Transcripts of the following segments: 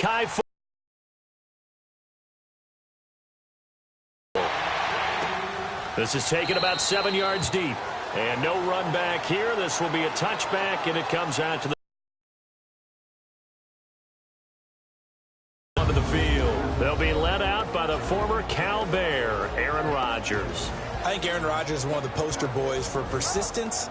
high. This is taken about 7 yards deep. And no run back here. This will be a touchback, and it comes out to the onto the field. They'll be led out by the former Cal Bear, Aaron Rodgers. I think Aaron Rodgers is one of the poster boys for persistence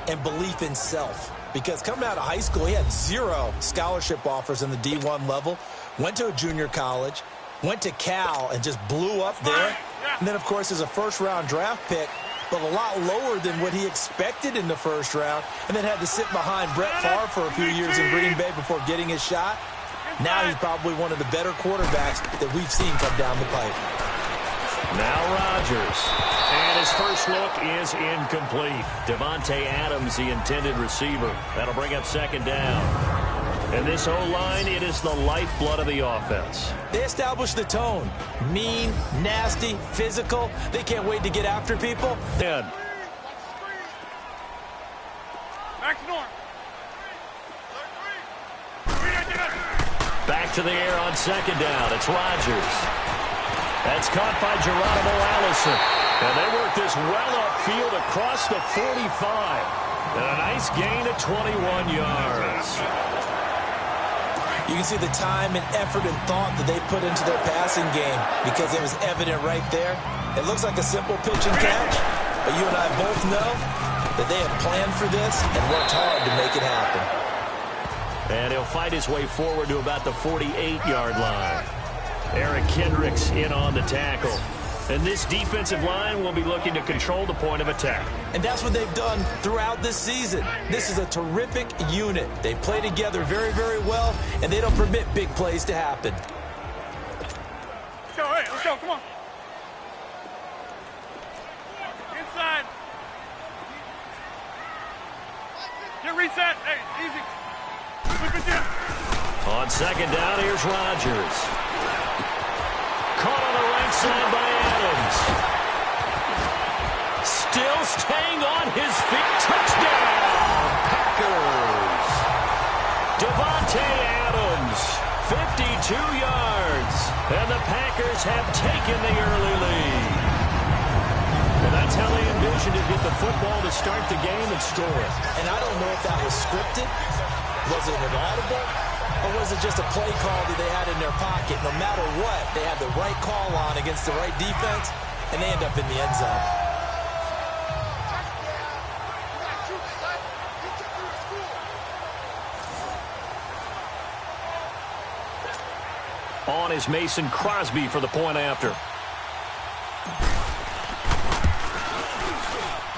and belief in self. Because coming out of high school, he had 0 scholarship offers in the D1 level. Went to a junior college. Went to Cal and just blew up there. And then, of course, as a first-round draft pick, but a lot lower than what he expected in the first round, and then had to sit behind Brett Favre for a few years in Green Bay before getting his shot. Now he's probably one of the better quarterbacks that we've seen come down the pipe. Now Rodgers. And his first look is incomplete. Davante Adams, the intended receiver. That'll bring up second down. And this O-line, it is the lifeblood of the offense. They established the tone. Mean, nasty, physical. They can't wait to get after people. Dead. Back to the air on second down. It's Rodgers. That's caught by Geronimo Allison. And they work this well upfield across the 45. And a nice gain of 21 yards. You can see the time and effort and thought that they put into their passing game because it was evident right there. It looks like a simple pitch and catch, but you and I both know that they have planned for this and worked hard to make it happen. And he'll fight his way forward to about the 48-yard line. Eric Kendricks in on the tackle. And this defensive line will be looking to control the point of attack. And that's what they've done throughout this season. This is a terrific unit. They play together very, very well, and they don't permit big plays to happen. Let's go, hey, let's go, come on. Inside. Get reset, hey, easy. Flip it in. On second down, here's Rodgers. Caught on the right side by Adams. Still staying on his feet. Touchdown, Packers. Davante Adams, 52 yards. And the Packers have taken the early lead. Well, that's how they envisioned to get the football to start the game and score it. And I don't know if that was scripted. Was it an audible? Or was it just a play call that they had in their pocket? No matter what, they had the right call on against the right defense, and they end up in the end zone. On is Mason Crosby for the point after.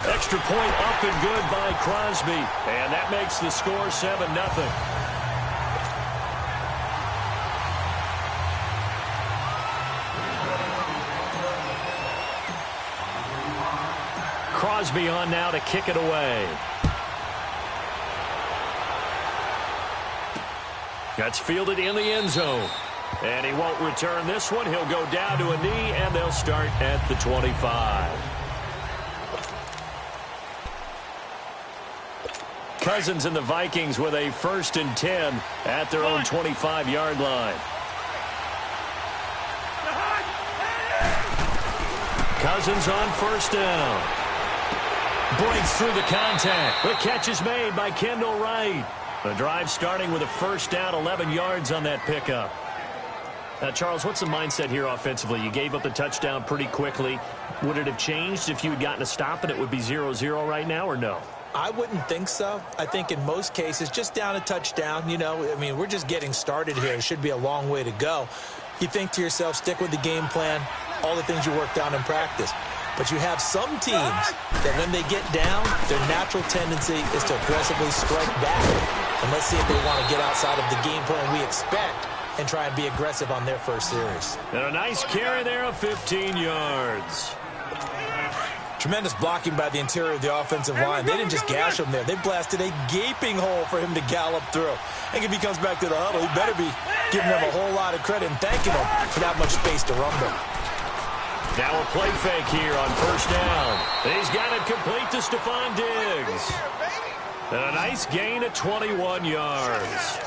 Extra point up and good by Crosby. And that makes the score 7-0. Crosby on now to kick it away. That's fielded in the end zone. And he won't return this one. He'll go down to a knee, and they'll start at the 25. Cousins and the Vikings with a 1st and 10 at their own 25-yard line. Cousins on 1st down. Breaks through the contact. The catch is made by Kendall Wright. The drive starting with a 1st down, 11 yards on that pickup. Charles, what's the mindset here offensively? You gave up the touchdown pretty quickly. Would it have changed if you had gotten a stop and it would be 0-0 right now, or no? I wouldn't think so. I think in most cases, just down a touchdown, you know, I mean, we're just getting started here. It should be a long way to go. You think to yourself, stick with the game plan, all the things you worked on in practice. But you have some teams that when they get down, their natural tendency is to aggressively strike back. And let's see if they want to get outside of the game plan we expect and try and be aggressive on their first series. And a nice carry there of 15 yards. Tremendous blocking by the interior of the offensive line. They didn't just gash him there. They blasted a gaping hole for him to gallop through. And if he comes back to the huddle, he better be giving them a whole lot of credit and thanking them for that much space to rumble. Now a play fake here on 1st down. He's got it complete to Stephon Diggs. And a nice gain of 21 yards.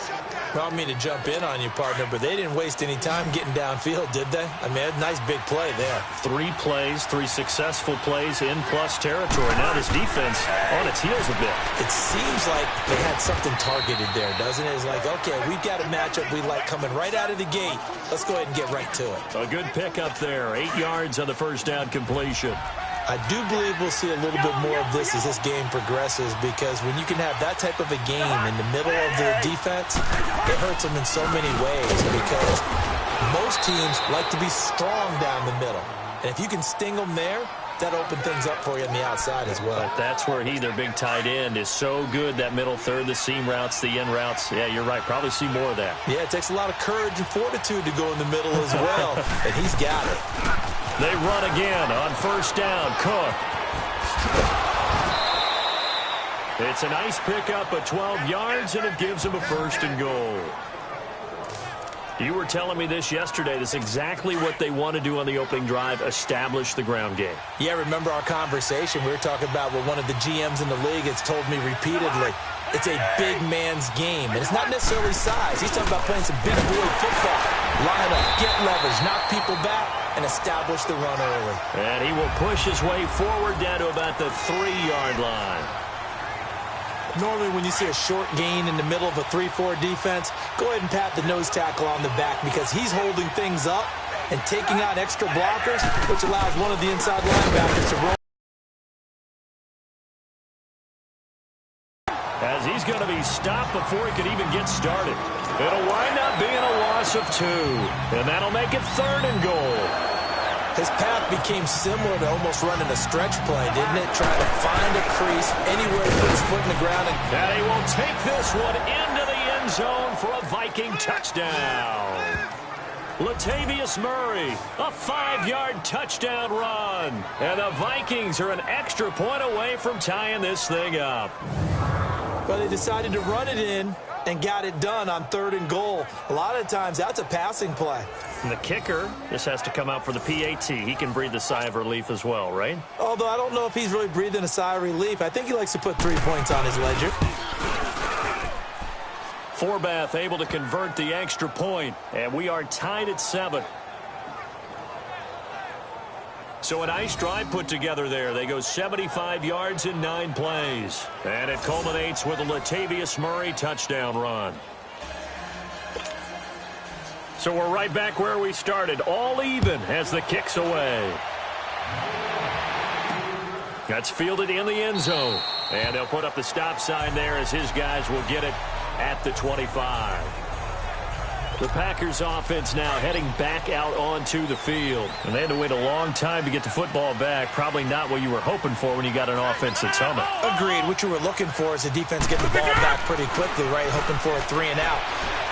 Well, I don't mean to jump in on you, partner, but they didn't waste any time getting downfield, did they? I mean, a nice big play there. 3 plays, 3 successful plays in plus territory. Now this defense on its heels a bit. It seems like they had something targeted there, doesn't it? It's like, okay, we've got a matchup we like coming right out of the gate. Let's go ahead and get right to it. A good pickup there. 8 yards on the first down completion. I do believe we'll see a little bit more of this as this game progresses, because when you can have that type of a game in the middle of the defense, it hurts them in so many ways, because most teams like to be strong down the middle. And if you can sting them there, that opens things up for you on the outside as well. But that's where their big tight end, is so good, that middle third, the seam routes, the in routes. Yeah, you're right. Probably see more of that. Yeah, it takes a lot of courage and fortitude to go in the middle as well, and he's got it. They run again on first down. Cook. It's a nice pickup of 12 yards, and it gives him a 1st and goal. You were telling me this yesterday. This is exactly what they want to do on the opening drive, establish the ground game. Yeah, remember our conversation? We were talking about what one of the GMs in the league has told me repeatedly. It's a big man's game, and it's not necessarily size. He's talking about playing some big boy football. Line up, get leverage, knock people back, and establish the run early. And he will push his way forward down to about the 3-yard line. Normally when you see a short gain in the middle of a 3-4 defense, go ahead and pat the nose tackle on the back, because he's holding things up and taking on extra blockers, which allows one of the inside linebackers to roll. As he's going to be stopped before he could even get started. It'll wind up being a loss of 2, and that'll make it 3rd and goal. His path became similar to almost running a stretch play, didn't it? Trying to find a crease anywhere to put his foot in the ground. And he will take this one into the end zone for a Viking touchdown. Latavius Murray, a 5-yard touchdown run. And the Vikings are an extra point away from tying this thing up. Well, they decided to run it in and got it done on 3rd and goal. A lot of times, that's a passing play. And the kicker just has to come out for the PAT. He can breathe a sigh of relief as well, right? Although I don't know if he's really breathing a sigh of relief. I think he likes to put 3 points on his ledger. Forbath able to convert the extra point, and we are tied at 7. So a nice drive put together there. They go 75 yards in 9 plays. And it culminates with a Latavius Murray touchdown run. So we're right back where we started. All even as the kick's away. That's fielded in the end zone. And they'll put up the stop sign there as his guys will get it at the 25. The Packers offense now heading back out onto the field. And they had to wait a long time to get the football back. Probably not what you were hoping for when you got an offense that's humming. Agreed. What you were looking for is the defense get the ball back pretty quickly, right? Hoping for a 3 and out.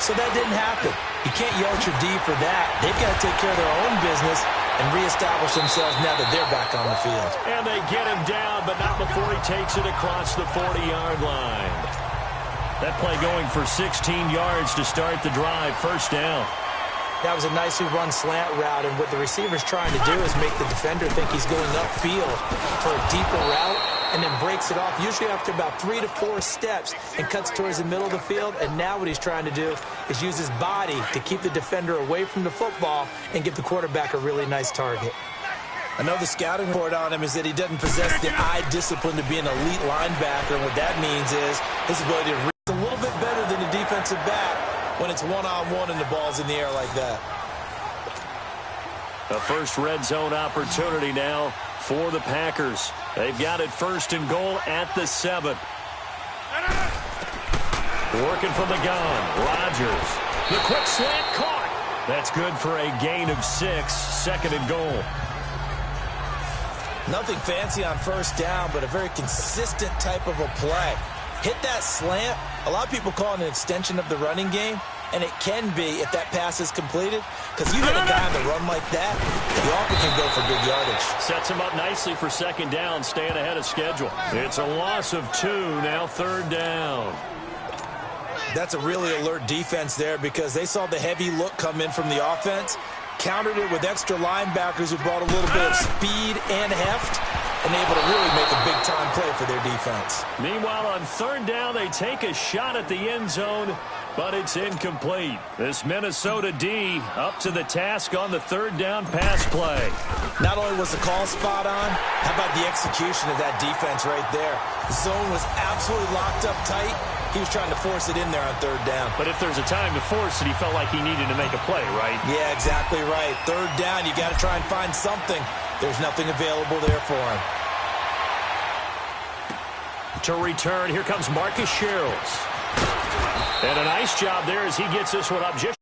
So that didn't happen. You can't yell at your D for that. They've got to take care of their own business and reestablish themselves now that they're back on the field. And they get him down, but not before he takes it across the 40-yard line. That play going for 16 yards to start the drive. 1st down. That was a nicely run slant route, and what the receiver's trying to do is make the defender think he's going upfield for a deeper route, and then breaks it off, usually after about 3 to 4 steps, and cuts towards the middle of the field. And now what he's trying to do is use his body to keep the defender away from the football and give the quarterback a really nice target. I know the scouting report on him is that he doesn't possess the eye discipline to be an elite linebacker, and what that means is his ability to read a little bit better than the defensive back when it's one-on-one and the ball's in the air like that. A first red zone opportunity now for the Packers. They've got it 1st and goal at the 7. Working from the gun, Rodgers. The quick slant caught. That's good for a gain of 6, 2nd and goal. Nothing fancy on 1st down, but a very consistent type of a play. Hit that slant. A lot of people call it an extension of the running game, and it can be if that pass is completed, because you hit a guy on the run like that, you often can go for big yardage. Sets him up nicely for 2nd down, staying ahead of schedule. It's a loss of 2, now 3rd down. That's a really alert defense there, because they saw the heavy look come in from the offense, countered it with extra linebackers who brought a little bit of speed and heft, and able to really make a big-time play for their defense. Meanwhile, on 3rd down, they take a shot at the end zone, but it's incomplete. This Minnesota D up to the task on the third down pass play. Not only was the call spot on, how about the execution of that defense right there? The zone was absolutely locked up tight. He was trying to force it in there on third down. But if there's a time to force it, he felt like he needed to make a play, right? Yeah, exactly right. Third down, you got to try and find something. There's nothing available there for him. To return, here comes Marcus Sherrills. And a nice job there as he gets this one up just